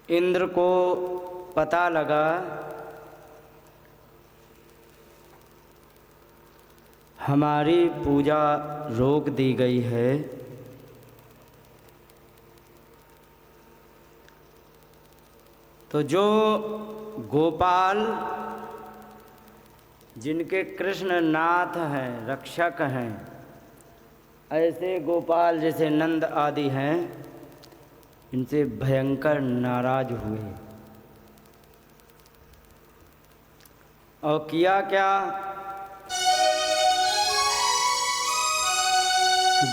इंद्र को पता लगा हमारी पूजा रोक दी गई है, तो जो गोपाल जिनके कृष्ण नाथ हैं, रक्षक हैं, ऐसे गोपाल जैसे नंद आदि हैं, इनसे भयंकर नाराज हुए। और किया क्या?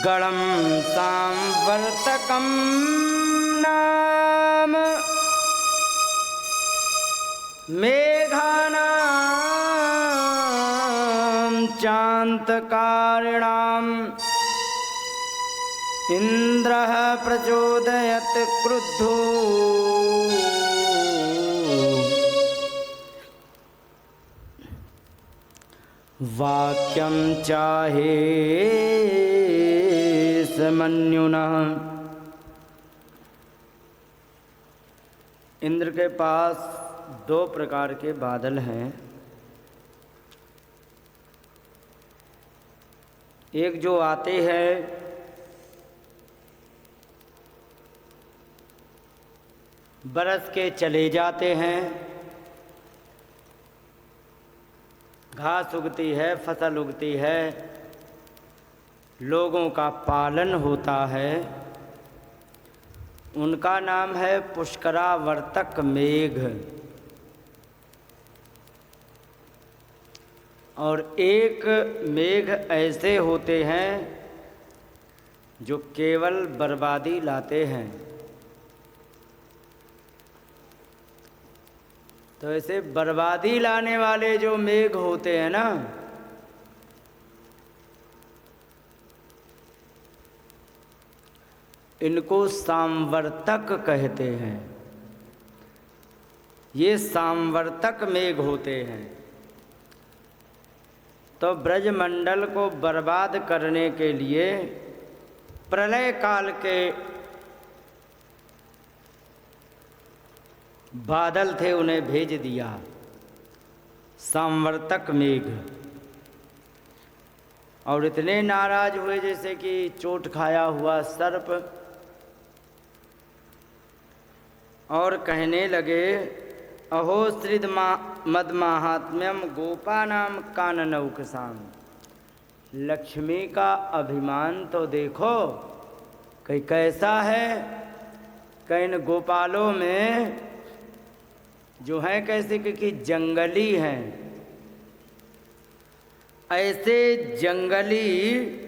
गणम सांवर्तकम नाम मेघानां चान्तकारिणाम् इंद्रः प्रचोदयत् क्रुद्धो वाक्यं चाहे समन्युनः। इंद्र के पास दो प्रकार के बादल हैं। एक जो आते हैं बरस के चले जाते हैं, घास उगती है, फसल उगती है, लोगों का पालन होता है, उनका नाम है पुष्करावर्तक मेघ। और एक मेघ ऐसे होते हैं जो केवल बर्बादी लाते हैं। तो ऐसे बर्बादी लाने वाले जो मेघ होते हैं ना, इनको सांवर्तक कहते हैं। ये सांवर्तक मेघ होते हैं। तो ब्रजमंडल को बर्बाद करने के लिए प्रलय काल के बादल थे, उन्हें भेज दिया सांवर्तक मेघ। और इतने नाराज हुए जैसे कि चोट खाया हुआ सर्प, और कहने लगे अहो श्रीद मदमाहात्म्यम गोपानाम काननौकसाम। लक्ष्मी का अभिमान तो देखो कि कैसा है। कि इन गोपालों में जो हैं कैसे कि जंगली हैं। ऐसे जंगली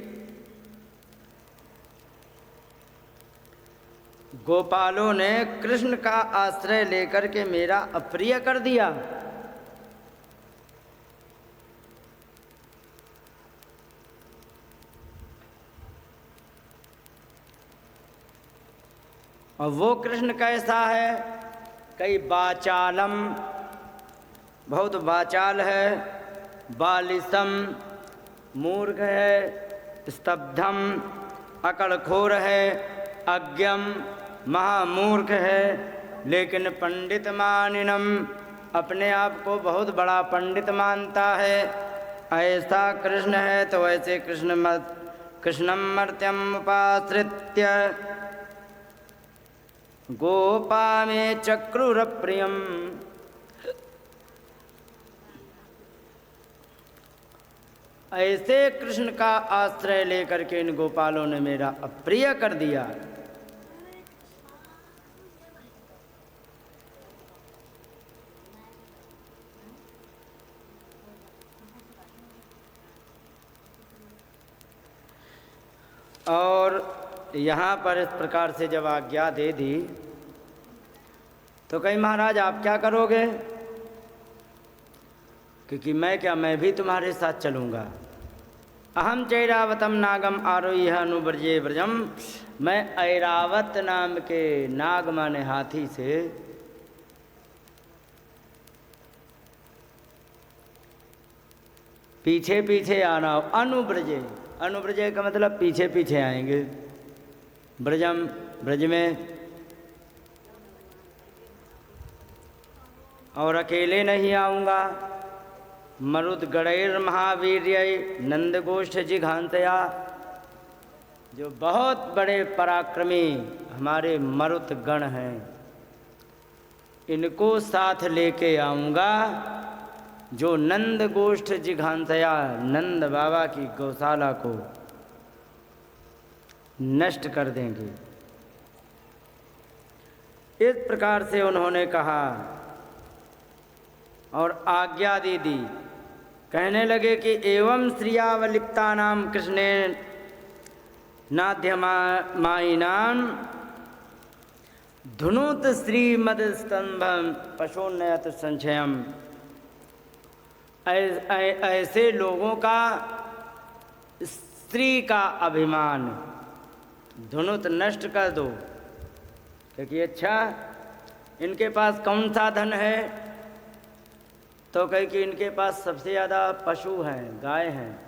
गोपालों ने कृष्ण का आश्रय लेकर के मेरा अप्रिय कर दिया। और वो कृष्ण कैसा है? कई वाचालम, बहुत वाचाल है, बालिसम, मूर्ख है, स्तब्धम, अकड़खोर है, अज्ञम, महामूर्ख है, लेकिन पंडित मानिनम, अपने आप को बहुत बड़ा पंडित मानता है। ऐसा कृष्ण है। तो ऐसे कृष्णम मर्त्यम उपाश्रित्य गोपा में चक्रुर प्रियम। ऐसे कृष्ण का आश्रय लेकर के इन गोपालों ने मेरा अप्रिय कर दिया। और यहाँ पर इस प्रकार से जब आज्ञा दे दी तो कहीं महाराज आप क्या करोगे? क्योंकि मैं भी तुम्हारे साथ चलूँगा। अहम चैरावतम नागम आरोह्य अनुब्रजे ब्रजम। मैं ऐरावत नाम के नाग माने हाथी से पीछे पीछे आना। अनुब्रजे, अनुब्रजे का मतलब पीछे पीछे आएंगे। ब्रजम, ब्रज में, और अकेले नहीं आऊँगा। मरुद गणैर महावीर्य नंद गोष्ठ जिघांतया, जो बहुत बड़े पराक्रमी हमारे मरुत गण हैं, इनको साथ लेके आऊँगा, जो नंद गोष्ठ जिघांतया, नंद बाबा की गौशाला को नष्ट कर देंगे। इस प्रकार से उन्होंने कहा और आज्ञा दे दी। कहने लगे कि एवं श्रियावलिप्ता नाम कृष्णे नाध्यमायिनाम धुनुत श्रीमद स्तंभम पशोन्नयत संशयम। ऐसे लोगों का स्त्री का अभिमान धुनुत नष्ट कर दो, क्योंकि अच्छा इनके पास कौन सा धन है, तो कहे कि इनके पास सबसे ज़्यादा पशु हैं, गाय हैं।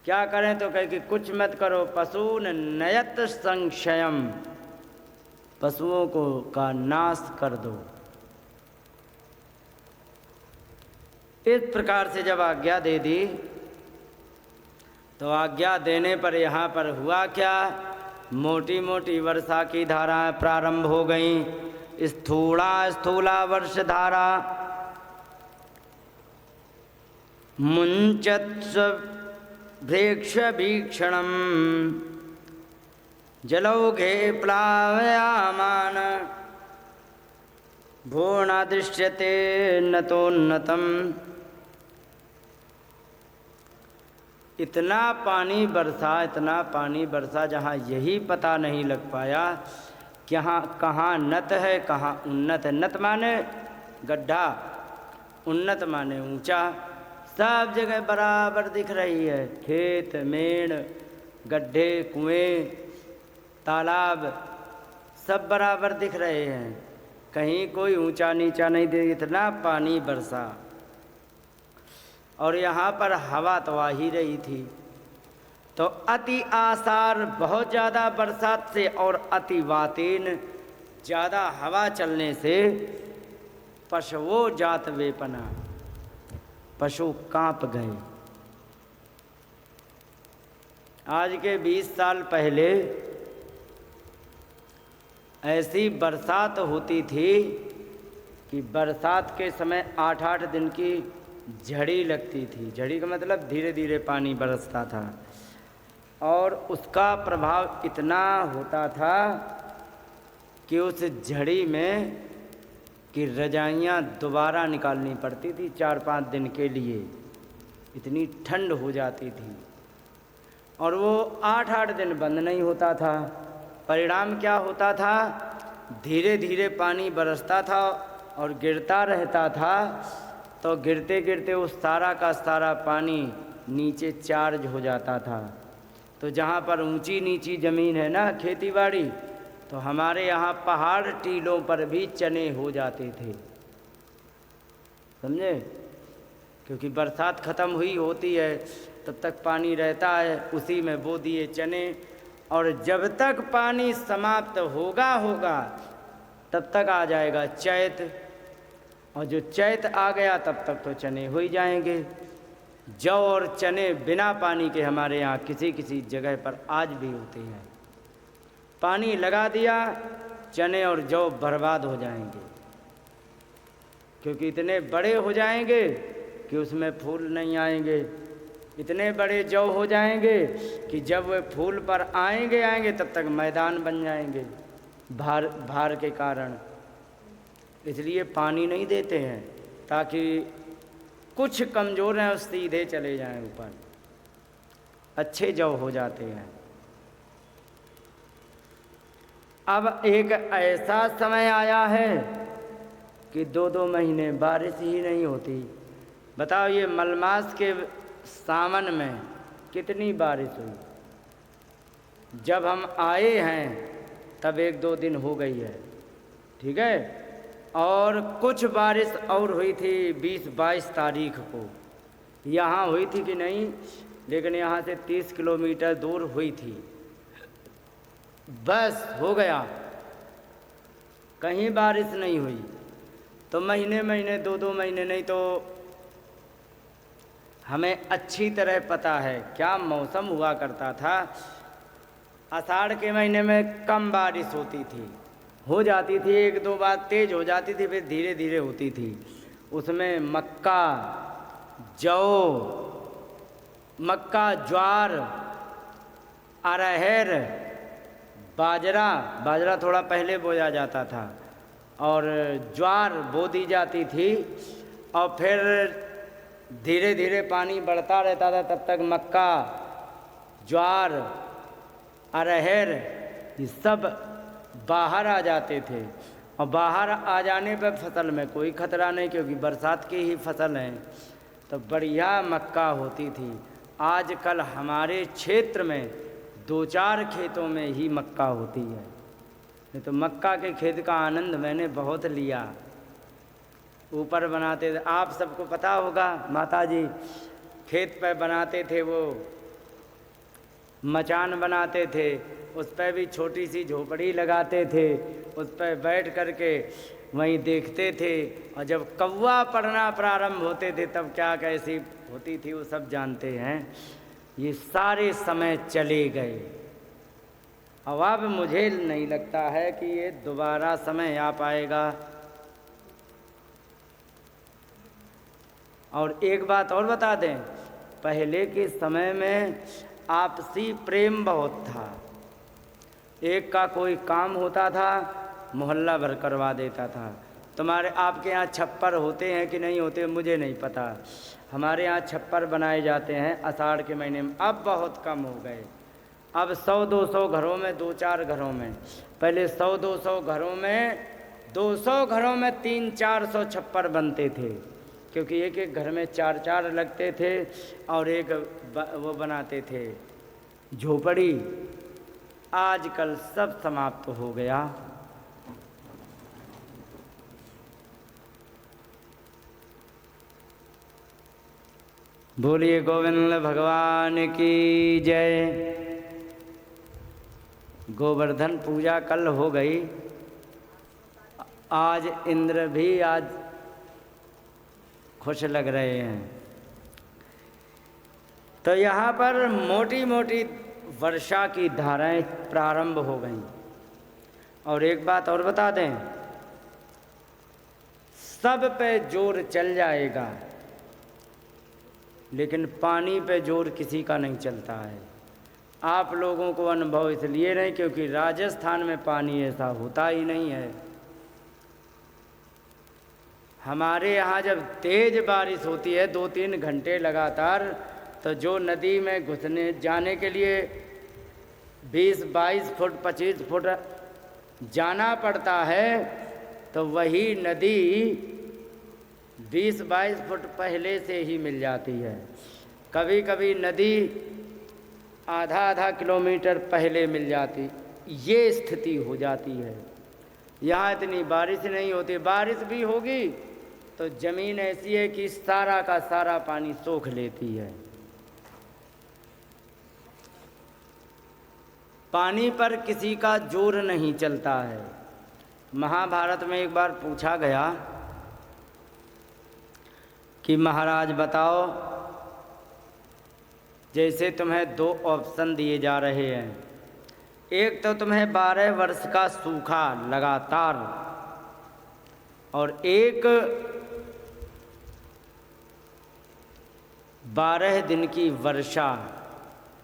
क्या करें, तो कहे कि कुछ मत करो, पशून नयत संशयम, पशुओं को का नाश कर दो। इस प्रकार से जब आज्ञा दे दी, तो आज्ञा देने पर यहाँ पर हुआ क्या, मोटी मोटी वर्षा की धाराएं प्रारंभ हो गईं। स्थूला वर्ष धारा मुंचत्स्व भ्रेक्ष भीक्षणम जलौघे प्लावयामान भो न दृश्यते नतोन्नतम। इतना पानी बरसा जहाँ यही पता नहीं लग पाया कि कहाँ नत है कहाँ उन्नत है। नत माने गड्ढा, उन्नत माने ऊंचा। सब जगह बराबर दिख रही है, खेत मेड़ गड्ढे कुएं तालाब सब बराबर दिख रहे हैं, कहीं कोई ऊंचा नीचा नहीं दिख। इतना पानी बरसा और यहाँ पर हवा तो आ ही रही थी। तो अति आसार बहुत ज़्यादा बरसात से और अति वातेन ज़्यादा हवा चलने से पशुओं जात वेपना, पशु कांप गए। आज के 20 साल पहले ऐसी बरसात होती थी कि बरसात के समय 8-8 दिन की झड़ी लगती थी। झड़ी का मतलब धीरे धीरे पानी बरसता था और उसका प्रभाव इतना होता था कि उस झड़ी में कि रजाइयाँ दोबारा निकालनी पड़ती थी 4-5 दिन के लिए, इतनी ठंड हो जाती थी। और वो 8-8 दिन बंद नहीं होता था। परिणाम क्या होता था, धीरे धीरे पानी बरसता था और गिरता रहता था। तो गिरते गिरते उस सारा का सारा पानी नीचे चार्ज हो जाता था। तो जहाँ पर ऊंची नीची ज़मीन है ना खेती बाड़ी, तो हमारे यहाँ पहाड़ टीलों पर भी चने हो जाते थे, समझे। क्योंकि बरसात ख़त्म हुई होती है तब तक पानी रहता है, उसी में बो दिए चने। और जब तक पानी समाप्त होगा तब तक आ जाएगा चैत, और जो चैत आ गया तब तक तो चने हो ही जाएंगे। जौ और चने बिना पानी के हमारे यहाँ किसी किसी जगह पर आज भी होते हैं। पानी लगा दिया, चने और जौ बर्बाद हो जाएंगे, क्योंकि इतने बड़े हो जाएंगे कि उसमें फूल नहीं आएंगे। इतने बड़े जौ हो जाएंगे कि जब वे फूल पर आएंगे तब तक मैदान बन जाएंगे भार के कारण। इसलिए पानी नहीं देते हैं ताकि कुछ कमज़ोर हैं उस सीधे चले जाएं ऊपर, अच्छे जौ हो जाते हैं। अब एक ऐसा समय आया है कि 2-2 महीने बारिश ही नहीं होती। बताओ, ये मलमास के सावन में कितनी बारिश हुई। जब हम आए हैं तब 1-2 दिन हो गई है, ठीक है। और कुछ बारिश और हुई थी 20-22 तारीख को, यहाँ हुई थी कि नहीं, लेकिन यहाँ से 30 किलोमीटर दूर हुई थी। बस हो गया, कहीं बारिश नहीं हुई। तो महीने महीने 2-2 महीने नहीं तो हमें अच्छी तरह पता है क्या मौसम हुआ करता था। आषाढ़ के महीने में कम बारिश होती थी, हो जाती थी 1-2 बार तेज हो जाती थी, फिर धीरे धीरे होती थी। उसमें मक्का, ज्वार, अरहर, बाजरा थोड़ा पहले बोया जाता था, और ज्वार बो दी जाती थी, और फिर धीरे धीरे पानी बढ़ता रहता था, तब तक मक्का, ज्वार, अरहर ये सब बाहर आ जाते थे। और बाहर आ जाने पर फसल में कोई खतरा नहीं, क्योंकि बरसात की ही फसल है, तो बढ़िया मक्का होती थी। आजकल हमारे क्षेत्र में 2-4 खेतों में ही मक्का होती है। नहीं तो मक्का के खेत का आनंद मैंने बहुत लिया। ऊपर बनाते थे, आप सबको पता होगा, माता जी खेत पर बनाते थे, वो मचान बनाते थे, उस पर भी छोटी सी झोपड़ी लगाते थे, उस पर बैठ करके वहीं देखते थे। और जब कौवा पड़ना प्रारंभ होते थे तब क्या कैसी होती थी वो सब जानते हैं। ये सारे समय चले गए। अब मुझे नहीं लगता है कि ये दोबारा समय आ पाएगा। और एक बात और बता दें, पहले के समय में आपसी प्रेम बहुत था। एक का कोई काम होता था, मोहल्ला भर करवा देता था। तुम्हारे आपके यहाँ छप्पर होते हैं कि नहीं होते मुझे नहीं पता। हमारे यहाँ छप्पर बनाए जाते हैं आषाढ़ के महीने में, अब बहुत कम हो गए। अब 100-200 घरों में, 2-4 घरों में, पहले 100-200 घरों में, 200 घरों में 300-400 छप्पर बनते थे, क्योंकि एक एक घर में 4-4 लगते थे, और एक वो बनाते थे झोपड़ी। आजकल सब समाप्त हो गया। बोलिए गोविंद भगवान की जय। गोवर्धन पूजा कल हो गई, आज इंद्र भी आज खुश लग रहे हैं। तो यहाँ पर मोटी मोटी वर्षा की धाराएं प्रारंभ हो गईं। और एक बात और बता दें, सब पे जोर चल जाएगा, लेकिन पानी पे जोर किसी का नहीं चलता है। आप लोगों को अनुभव इसलिए नहीं क्योंकि राजस्थान में पानी ऐसा होता ही नहीं है। हमारे यहाँ जब तेज बारिश होती है 2-3 घंटे लगातार, तो जो नदी में घुसने जाने के लिए 20-22 फुट 25 फुट जाना पड़ता है, तो वही नदी 20-22 फुट पहले से ही मिल जाती है। कभी कभी नदी आधा किलोमीटर पहले मिल जाती, ये स्थिति हो जाती है। यहाँ इतनी बारिश नहीं होती, बारिश भी होगी तो ज़मीन ऐसी है कि सारा का सारा पानी सोख लेती है। पानी पर किसी का जोर नहीं चलता है। महाभारत में एक बार पूछा गया कि महाराज बताओ, जैसे तुम्हें 2 ऑप्शन दिए जा रहे हैं, एक तो तुम्हें 12 वर्ष का सूखा लगातार, और एक 12 दिन की वर्षा,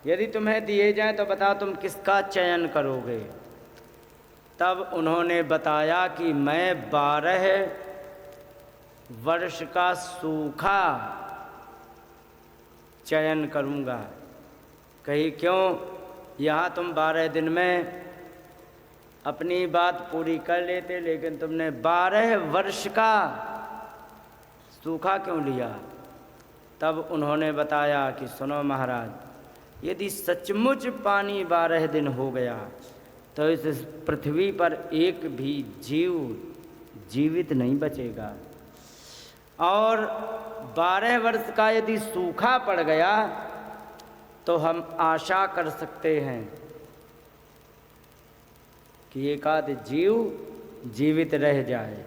यदि तुम्हें दिए जाएं तो बताओ तुम किसका चयन करोगे। तब उन्होंने बताया कि मैं 12 वर्ष का सूखा चयन करूँगा। कही क्यों? यहाँ तुम 12 दिन में अपनी बात पूरी कर लेते, लेकिन तुमने 12 वर्ष का सूखा क्यों लिया? तब उन्होंने बताया कि सुनो महाराज, यदि सचमुच पानी 12 दिन हो गया तो इस पृथ्वी पर एक भी जीव जीवित नहीं बचेगा, और 12 वर्ष का यदि सूखा पड़ गया तो हम आशा कर सकते हैं कि एक आध जीव जीवित रह जाए।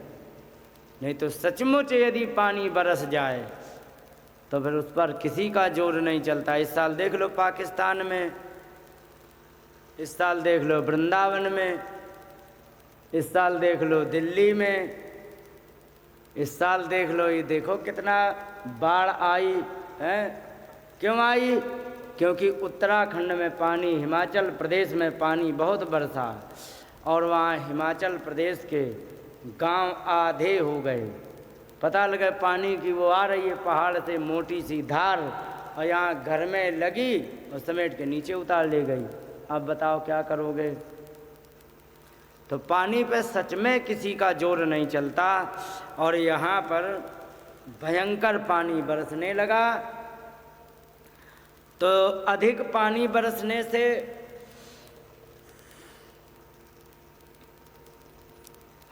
नहीं तो सचमुच यदि पानी बरस जाए तो फिर उस पर किसी का जोर नहीं चलता। इस साल देख लो पाकिस्तान में, इस साल देख लो वृंदावन में, इस साल देख लो दिल्ली में, इस साल देख लो, ये देखो कितना बाढ़ आई है। क्यों आई? क्योंकि उत्तराखंड में पानी, हिमाचल प्रदेश में पानी बहुत बरसा और वहाँ हिमाचल प्रदेश के गांव आधे हो गए। पता लगा पानी की वो आ रही है पहाड़ से मोटी सी धार और यहाँ घर में लगी और समेट के नीचे उतार ले गई। अब बताओ क्या करोगे? तो पानी पे सच में किसी का जोर नहीं चलता और यहाँ पर भयंकर पानी बरसने लगा। तो अधिक पानी बरसने से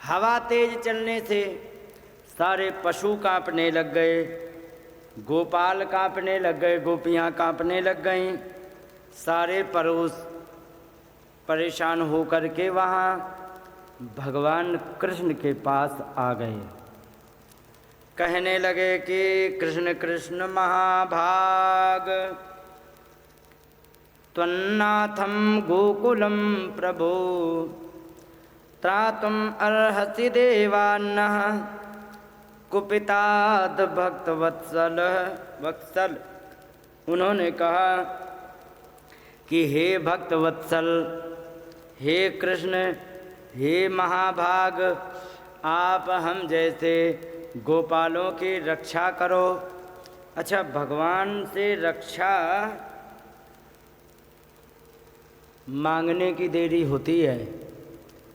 हवा तेज चलने से सारे पशु कांपने लग गए, गोपाल कांपने लग गए, गोपियाँ कांपने लग गईं। सारे पड़ोस परेशान होकर के वहाँ भगवान कृष्ण के पास आ गए। कहने लगे कि कृष्ण कृष्ण महाभाग, त्वन्नाथम गोकुलम प्रभो, त्रातुम अर्हसि देवान्नः, कुपिताद भक्त वत्सल। उन्होंने कहा कि हे भक्त वत्सल, हे कृष्ण, हे महाभाग, आप हम जैसे गोपालों की रक्षा करो। अच्छा, भगवान से रक्षा मांगने की देरी होती है,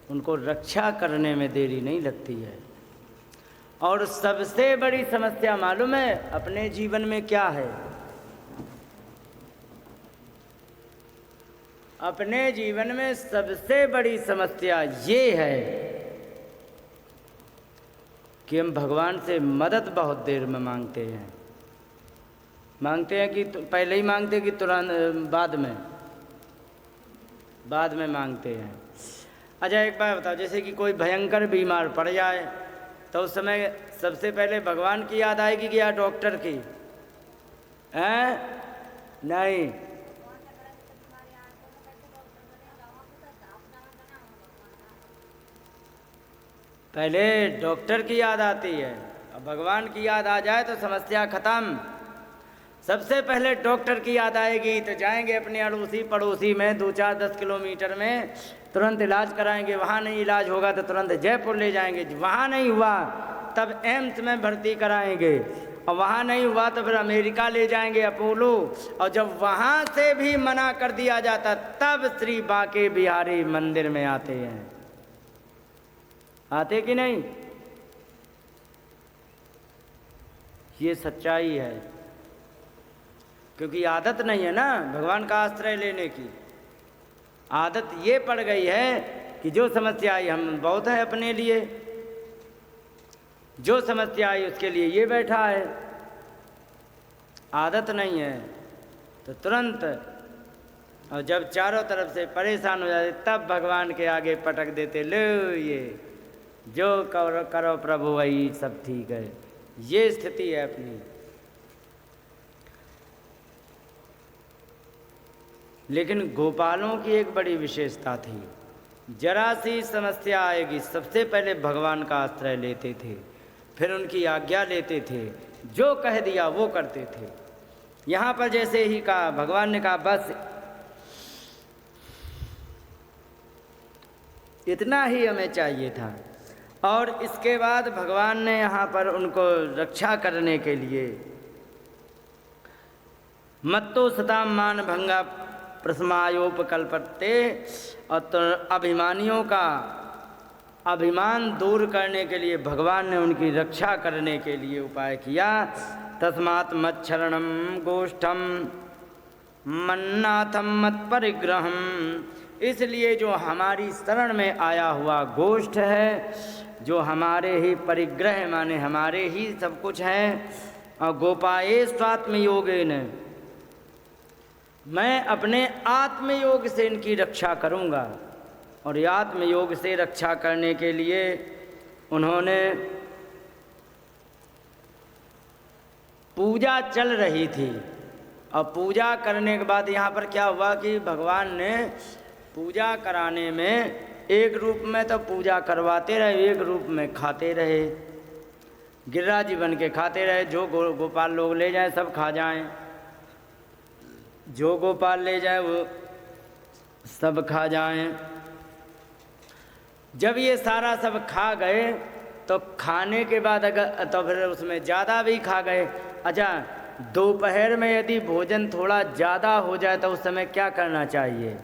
उनको रक्षा करने में देरी नहीं लगती है। और सबसे बड़ी समस्या मालूम है अपने जीवन में क्या है? अपने जीवन में सबसे बड़ी समस्या ये है कि हम भगवान से मदद बहुत देर में मांगते हैं। मांगते हैं कि पहले ही मांगते हैं कि तुरंत बाद में मांगते हैं। अच्छा, एक बात बताओ, जैसे कि कोई भयंकर बीमार पड़ जाए तो उस समय सबसे पहले भगवान की याद आएगी कि या डॉक्टर की? हैं? नहीं, पहले डॉक्टर की याद आती है। अब भगवान की याद आ जाए तो समस्या खत्म। सबसे पहले डॉक्टर की याद आएगी तो जाएंगे अपने अड़ोसी पड़ोसी में 2-4-10 किलोमीटर में, तुरंत इलाज कराएंगे। वहाँ नहीं इलाज होगा तो तुरंत जयपुर ले जाएंगे, वहाँ नहीं हुआ तब एम्स में भर्ती कराएंगे, और वहाँ नहीं हुआ तो फिर अमेरिका ले जाएंगे अपोलो, और जब वहाँ से भी मना कर दिया जाता तब श्री बांके बिहारी मंदिर में आते हैं। आते कि नहीं? ये सच्चाई है, क्योंकि आदत नहीं है ना भगवान का आश्रय लेने की। आदत ये पड़ गई है कि जो समस्या आई हम बहुत है अपने लिए, जो समस्या आई उसके लिए ये बैठा है। आदत नहीं है तो तुरंत, और जब चारों तरफ से परेशान हो जाते तब भगवान के आगे पटक देते, लो ये जो करो प्रभु वही सब ठीक है। ये स्थिति है अपनी। लेकिन गोपालों की एक बड़ी विशेषता थी, जरा सी समस्या आएगी सबसे पहले भगवान का आश्रय लेते थे, फिर उनकी आज्ञा लेते थे, जो कह दिया वो करते थे। यहाँ पर जैसे ही कहा, भगवान ने कहा बस इतना ही हमें चाहिए था, और इसके बाद भगवान ने यहाँ पर उनको रक्षा करने के लिए मत्तो सताम मान भंगा प्रसमायोपकल्पते, और तो अभिमानियों का अभिमान दूर करने के लिए भगवान ने उनकी रक्षा करने के लिए उपाय किया। तस्मात् मच्छरणम गोष्ठम मन्नाथम मत परिग्रहम, इसलिए जो हमारी शरण में आया हुआ गोष्ठ है, जो हमारे ही परिग्रह माने हमारे ही सब कुछ है, और गोपाये स्वात्मयोगेन, मैं अपने आत्मयोग से इनकी रक्षा करूँगा। और ये आत्मयोग से रक्षा करने के लिए उन्होंने पूजा चल रही थी। और पूजा करने के बाद यहाँ पर क्या हुआ कि भगवान ने पूजा कराने में एक रूप में तो पूजा करवाते रहे, एक रूप में खाते रहे। गिरिराज जी बन के खाते रहे, जो गोपाल लोग ले जाएं सब खा जाएं, जो गोपाल ले जाए वो सब खा जाएं। जब ये सारा सब खा गए तो खाने के बाद अगर तो फिर उसमें ज़्यादा भी खा गए। अच्छा, दोपहर में यदि भोजन थोड़ा ज़्यादा हो जाए तो उस समय क्या करना चाहिए?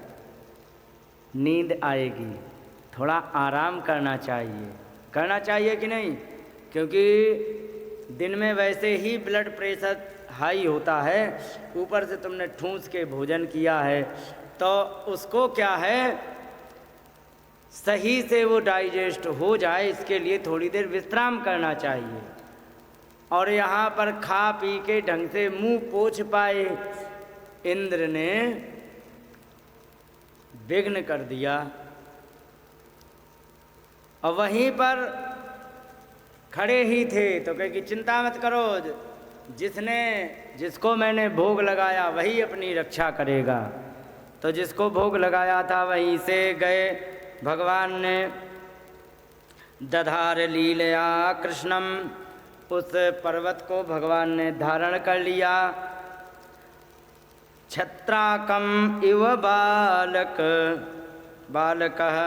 नींद आएगी, थोड़ा आराम करना चाहिए। करना चाहिए कि नहीं? क्योंकि दिन में वैसे ही ब्लड प्रेशर हाई होता है, ऊपर से तुमने ठूंस के भोजन किया है तो उसको क्या है सही से वो डाइजेस्ट हो जाए, इसके लिए थोड़ी देर विश्राम करना चाहिए। और यहाँ पर खा पी के ढंग से मुंह पोंछ पाए इंद्र ने विघ्न कर दिया। और वहीं पर खड़े ही थे तो कहे कि चिंता मत करो, जिसको मैंने भोग लगाया वही अपनी रक्षा करेगा। तो जिसको भोग लगाया था वहीं से गए भगवान ने। दधार लीलया कृष्णम, उस पर्वत को भगवान ने धारण कर लिया। छत्राकम इव बालकः,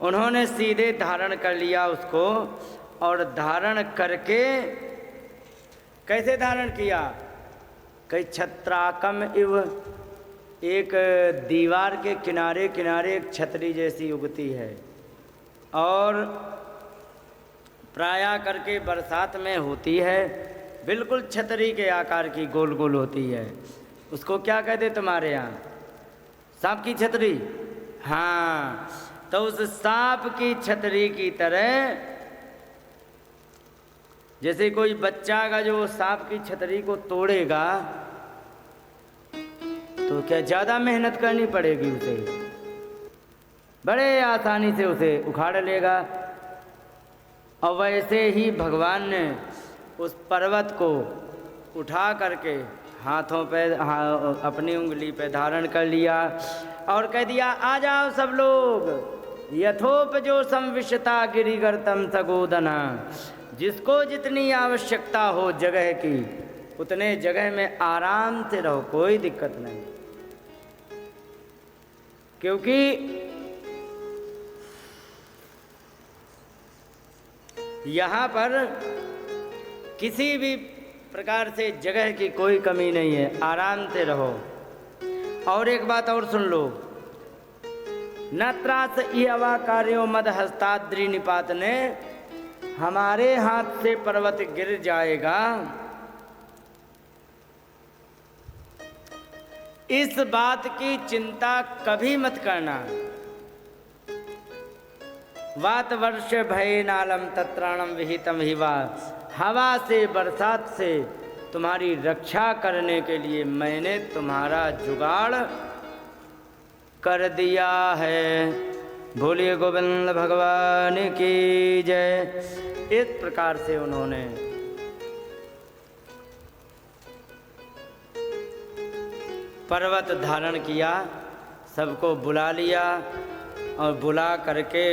उन्होंने सीधे धारण कर लिया उसको। और धारण करके कैसे धारण किया? कई छत्राकम इव, एक दीवार के किनारे किनारे एक छतरी जैसी उगती है और प्रायः करके बरसात में होती है, बिल्कुल छतरी के आकार की गोल गोल होती है। उसको क्या कहते तुम्हारे यहाँ? सांप की छतरी। हाँ, तो उस सांप की छतरी की तरह जैसे कोई बच्चा का जो सांप की छतरी को तोड़ेगा तो क्या ज़्यादा मेहनत करनी पड़ेगी उसे? बड़े आसानी से उसे उखाड़ लेगा। और वैसे ही भगवान ने उस पर्वत को उठा करके हाथों पे अपनी उंगली पे धारण कर लिया और कह दिया आ जाओ सब लोग, यथोपजो संविशता गिरिगर्तम सगोदना, जिसको जितनी आवश्यकता हो जगह की उतने जगह में आराम से रहो, कोई दिक्कत नहीं। क्योंकि यहाँ पर किसी भी प्रकार से जगह की कोई कमी नहीं है, आराम से रहो। और एक बात और सुन लो, न त्रास इवा कार्यो मद हस्ताद्रि निपात ने, हमारे हाथ से पर्वत गिर जाएगा इस बात की चिंता कभी मत करना। वात वर्ष भय नालम तत्राणम विहितम हिवा, हवा से बरसात से तुम्हारी रक्षा करने के लिए मैंने तुम्हारा जुगाड़ कर दिया है। बोलिए गोविंद भगवान की जय। इस प्रकार से उन्होंने पर्वत धारण किया, सबको बुला लिया और बुला करके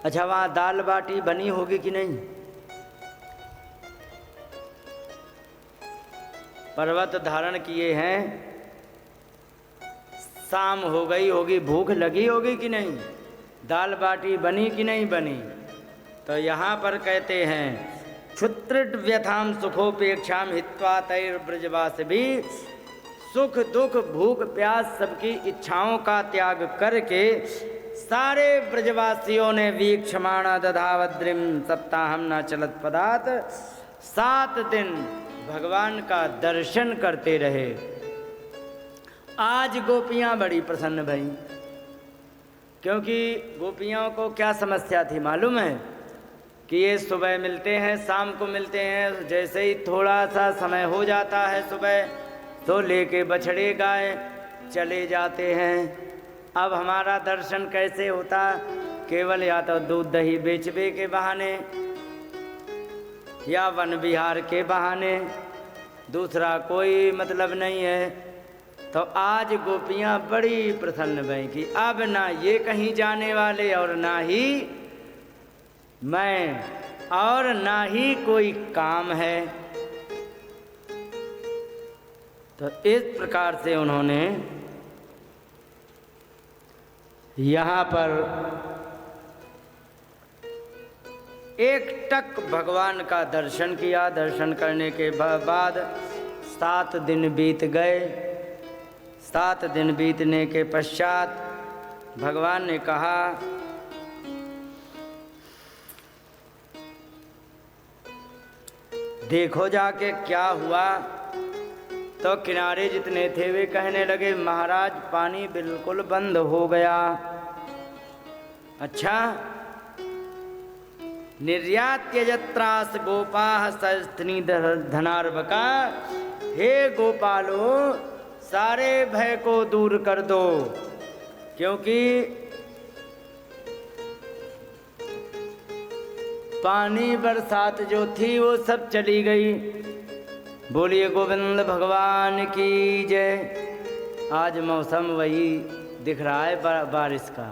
अच्छा वहाँ दाल बाटी बनी होगी कि नहीं? पर्वत धारण किए हैं, शाम हो गई होगी, भूख लगी होगी कि नहीं? दाल बाटी बनी कि नहीं बनी? तो यहाँ पर कहते हैं क्षुत्रिट व्यथाम सुखोपेक्षाम हित्वा तैर ब्रजवास भी, सुख दुख भूख प्यास सबकी इच्छाओं का त्याग करके सारे ब्रजवासियों ने वीक्षमाणा दधावद्रिम सप्ताहम न चलत पदात, 7 दिन भगवान का दर्शन करते रहे। आज गोपियाँ बड़ी प्रसन्न भई, क्योंकि गोपियों को क्या समस्या थी मालूम है कि ये सुबह मिलते हैं, शाम को मिलते हैं, जैसे ही थोड़ा सा समय हो जाता है सुबह तो लेके बछड़े गाय चले जाते हैं। अब हमारा दर्शन कैसे होता केवल या तो दूध दही बेचबे के बहाने या वन विहार के बहाने, दूसरा कोई मतलब नहीं है। तो आज गोपियाँ बड़ी प्रसन्न भई कि अब ना ये कहीं जाने वाले और ना ही मैं और ना ही कोई काम है। तो इस प्रकार से उन्होंने यहाँ पर एक टक भगवान का दर्शन किया। दर्शन करने के बाद 7 दिन बीत गए। 7 दिन बीतने के पश्चात भगवान ने कहा, देखो जाके क्या हुआ। तो किनारे जितने थे वे कहने लगे, महाराज पानी बिल्कुल बंद हो गया। अच्छा, निर्यात्य जत्रास गोपाः सस्तनी धनार्भका। हे गोपालो, सारे भय को दूर कर दो, क्योंकि पानी बरसात जो थी वो सब चली गई। बोलिए गोविंद भगवान की जय। आज मौसम वही दिख रहा है बारिश का।